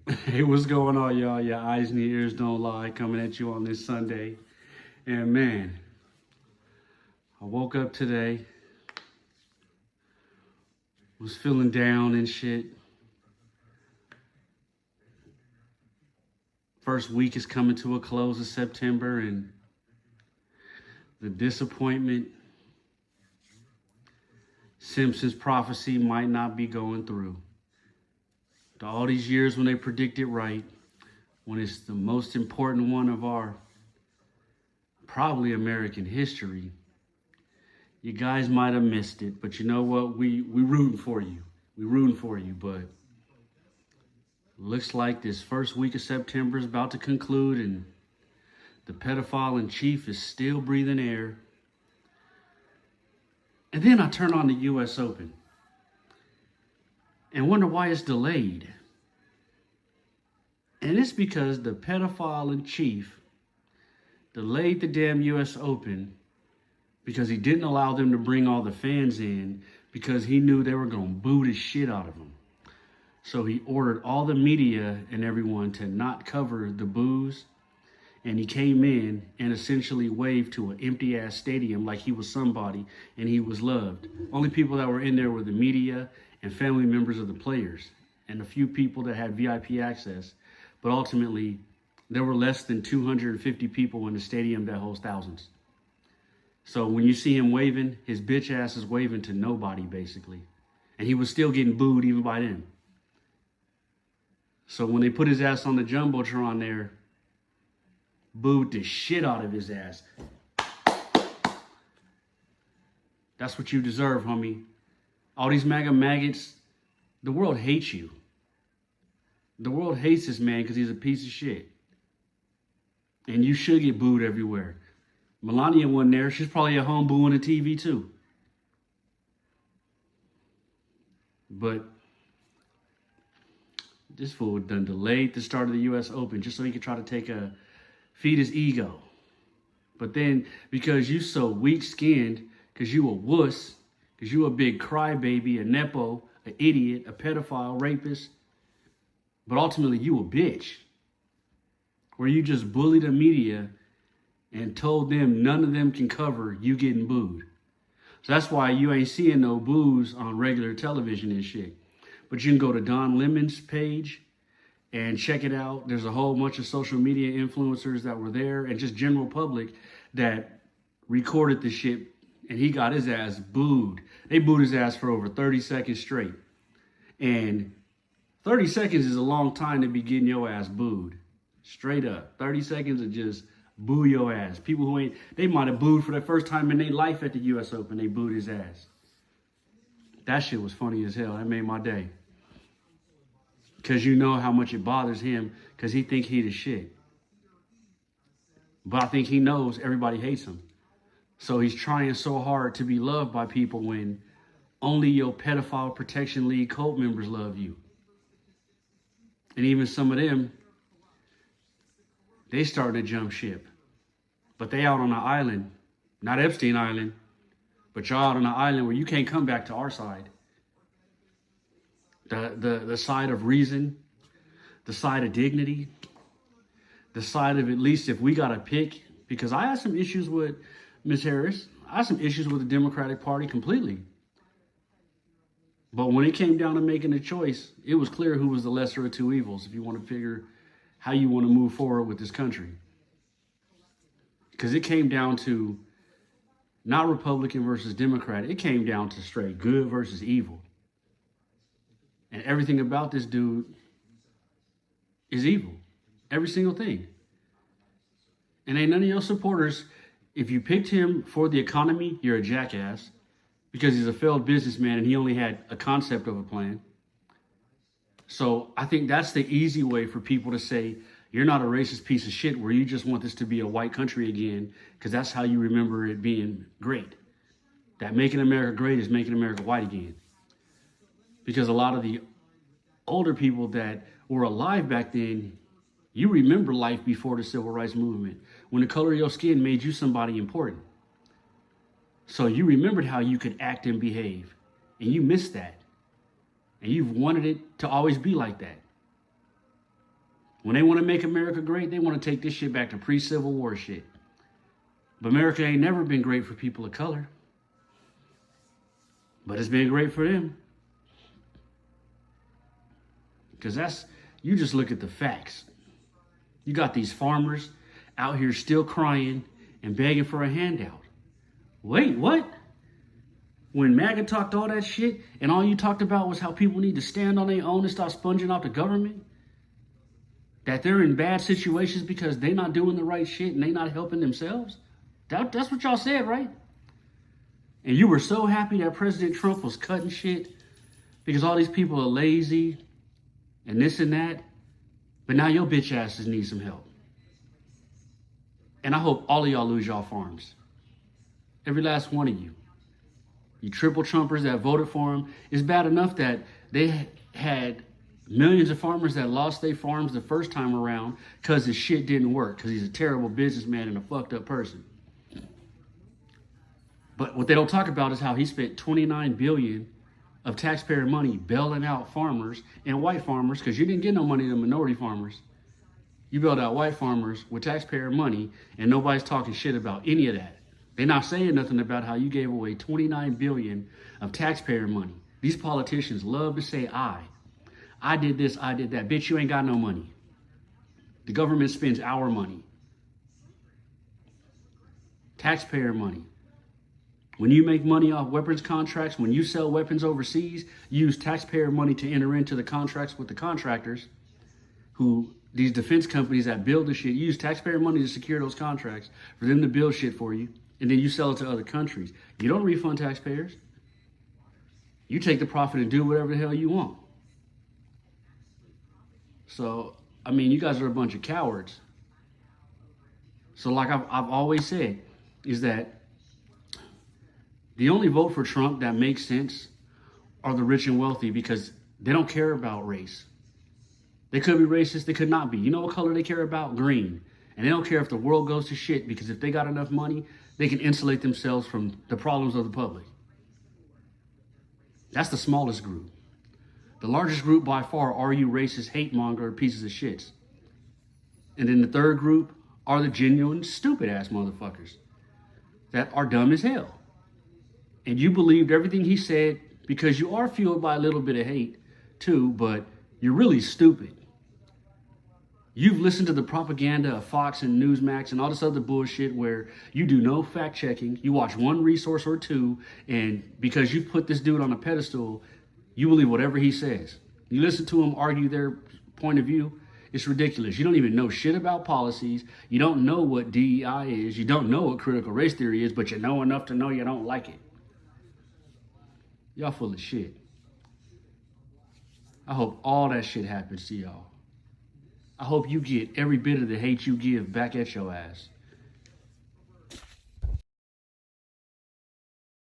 Hey, what's going on, y'all? Your eyes and your ears don't lie. Coming at you on this Sunday. And man, I woke up today, was feeling down and shit. First week is coming to a close of September, and the disappointment, Simpsons prophecy might not be going through. To all these years when they predict it right, when it's the most important one of our probably American history, you guys might have missed it, but you know what? We rooting for you. We rooting for you, but looks like this first week of September is about to conclude, and the pedophile and chief is still breathing air. And then I turn on the U.S. Open and wonder why it's delayed. And it's because the pedophile and chief delayed the damn U.S. Open because he didn't allow them to bring all the fans in because he knew they were going to boo the shit out of him. So he ordered all the media and everyone to not cover the boos. And he came in and essentially waved to an empty ass stadium like he was somebody and he was loved. Only people that were in there were the media and family members of the players and a few people that had VIP access. But ultimately, there were less than 250 people in the stadium that holds thousands. So when you see him waving, his bitch ass is waving to nobody basically. And he was still getting booed even by them. So when they put his ass on the Jumbotron there, booed the shit out of his ass. That's what you deserve, homie. All these MAGA maggots, the world hates you. The world hates this man because he's a piece of shit. And you should get booed everywhere. Melania wasn't there. She's probably at home booing the TV too. But this fool done delayed the start of the U.S. Open just so he could try to feed his ego. But then, because you so weak-skinned, because you a wuss, because you a big crybaby, a nepo, an idiot, a pedophile, rapist, but ultimately you a bitch, where you just bullied the media and told them none of them can cover you getting booed. So that's why you ain't seeing no boos on regular television and shit. But you can go to Don Lemon's page and check it out. There's a whole bunch of social media influencers that were there and just general public that recorded the shit, and he got his ass booed. They booed his ass for over 30 seconds straight. And 30 seconds is a long time to be getting your ass booed. Straight up. 30 seconds of just boo your ass. People who they might have booed for the first time in their life at the U.S. Open. They booed his ass. That shit was funny as hell. That made my day. Because you know how much it bothers him because he think he the shit. But I think he knows everybody hates him. So he's trying so hard to be loved by people when only your pedophile protection league cult members love you. And even some of them, they starting to jump ship. But they out on an island, not Epstein Island, but y'all out on an island where you can't come back to our side. The side of reason, the side of dignity, the side of at least if we got to pick, because I had some issues with Ms. Harris. I had some issues with the Democratic Party completely. But when it came down to making a choice, it was clear who was the lesser of two evils if you want to figure how you want to move forward with this country. Because it came down to not Republican versus Democrat. It came down to straight good versus evil. And everything about this dude is evil. Every single thing. And ain't none of your supporters, if you picked him for the economy, you're a jackass. Because he's a failed businessman and he only had a concept of a plan. So I think that's the easy way for people to say, you're not a racist piece of shit where you just want this to be a white country again, because that's how you remember it being great. That making America great is making America white again. Because a lot of the older people that were alive back then, you remember life before the civil rights movement, when the color of your skin made you somebody important. So you remembered how you could act and behave, and you missed that. And you've wanted it to always be like that. When they want to make America great, they want to take this shit back to pre-Civil War shit. But America ain't never been great for people of color. But it's been great for them. Because you just look at the facts. You got these farmers out here still crying and begging for a handout. Wait, what? When MAGA talked all that shit and all you talked about was how people need to stand on their own and stop sponging off the government? That they're in bad situations because they're not doing the right shit and they not helping themselves? That's what y'all said, right? And you were so happy that President Trump was cutting shit because all these people are lazy and this and that. But now your bitch asses need some help. And I hope all of y'all lose y'all farms. Every last one of you. You triple Trumpers that voted for him. It's bad enough that they had millions of farmers that lost their farms the first time around because his shit didn't work, because he's a terrible businessman and a fucked up person. But what they don't talk about is how he spent $29 billion of taxpayer money bailing out farmers and white farmers, because you didn't get no money to minority farmers. You bailed out white farmers with taxpayer money, and nobody's talking shit about any of that. They're not saying nothing about how you gave away $29 billion of taxpayer money. These politicians love to say, I did this, I did that. Bitch, you ain't got no money. The government spends our money. Taxpayer money. When you make money off weapons contracts, when you sell weapons overseas, you use taxpayer money to enter into the contracts with the contractors who, these defense companies that build the shit, you use taxpayer money to secure those contracts for them to build shit for you, and then you sell it to other countries. You don't refund taxpayers. You take the profit and do whatever the hell you want. So, I mean, you guys are a bunch of cowards. So like I've always said, is that the only vote for Trump that makes sense are the rich and wealthy, because they don't care about race. They could be racist, they could not be. You know what color they care about? Green. And they don't care if the world goes to shit, because if they got enough money, they can insulate themselves from the problems of the public. That's the smallest group. The largest group by far are you racist, hate monger, pieces of shits. And then the third group are the genuine stupid ass motherfuckers that are dumb as hell. And you believed everything he said because you are fueled by a little bit of hate too, but you're really stupid. You've listened to the propaganda of Fox and Newsmax and all this other bullshit where you do no fact checking. You watch one resource or two, and because you've put this dude on a pedestal, you believe whatever he says. You listen to him argue their point of view. It's ridiculous. You don't even know shit about policies. You don't know what DEI is. You don't know what critical race theory is, but you know enough to know you don't like it. Y'all full of shit. I hope all that shit happens to y'all. I hope you get every bit of the hate you give back at your ass.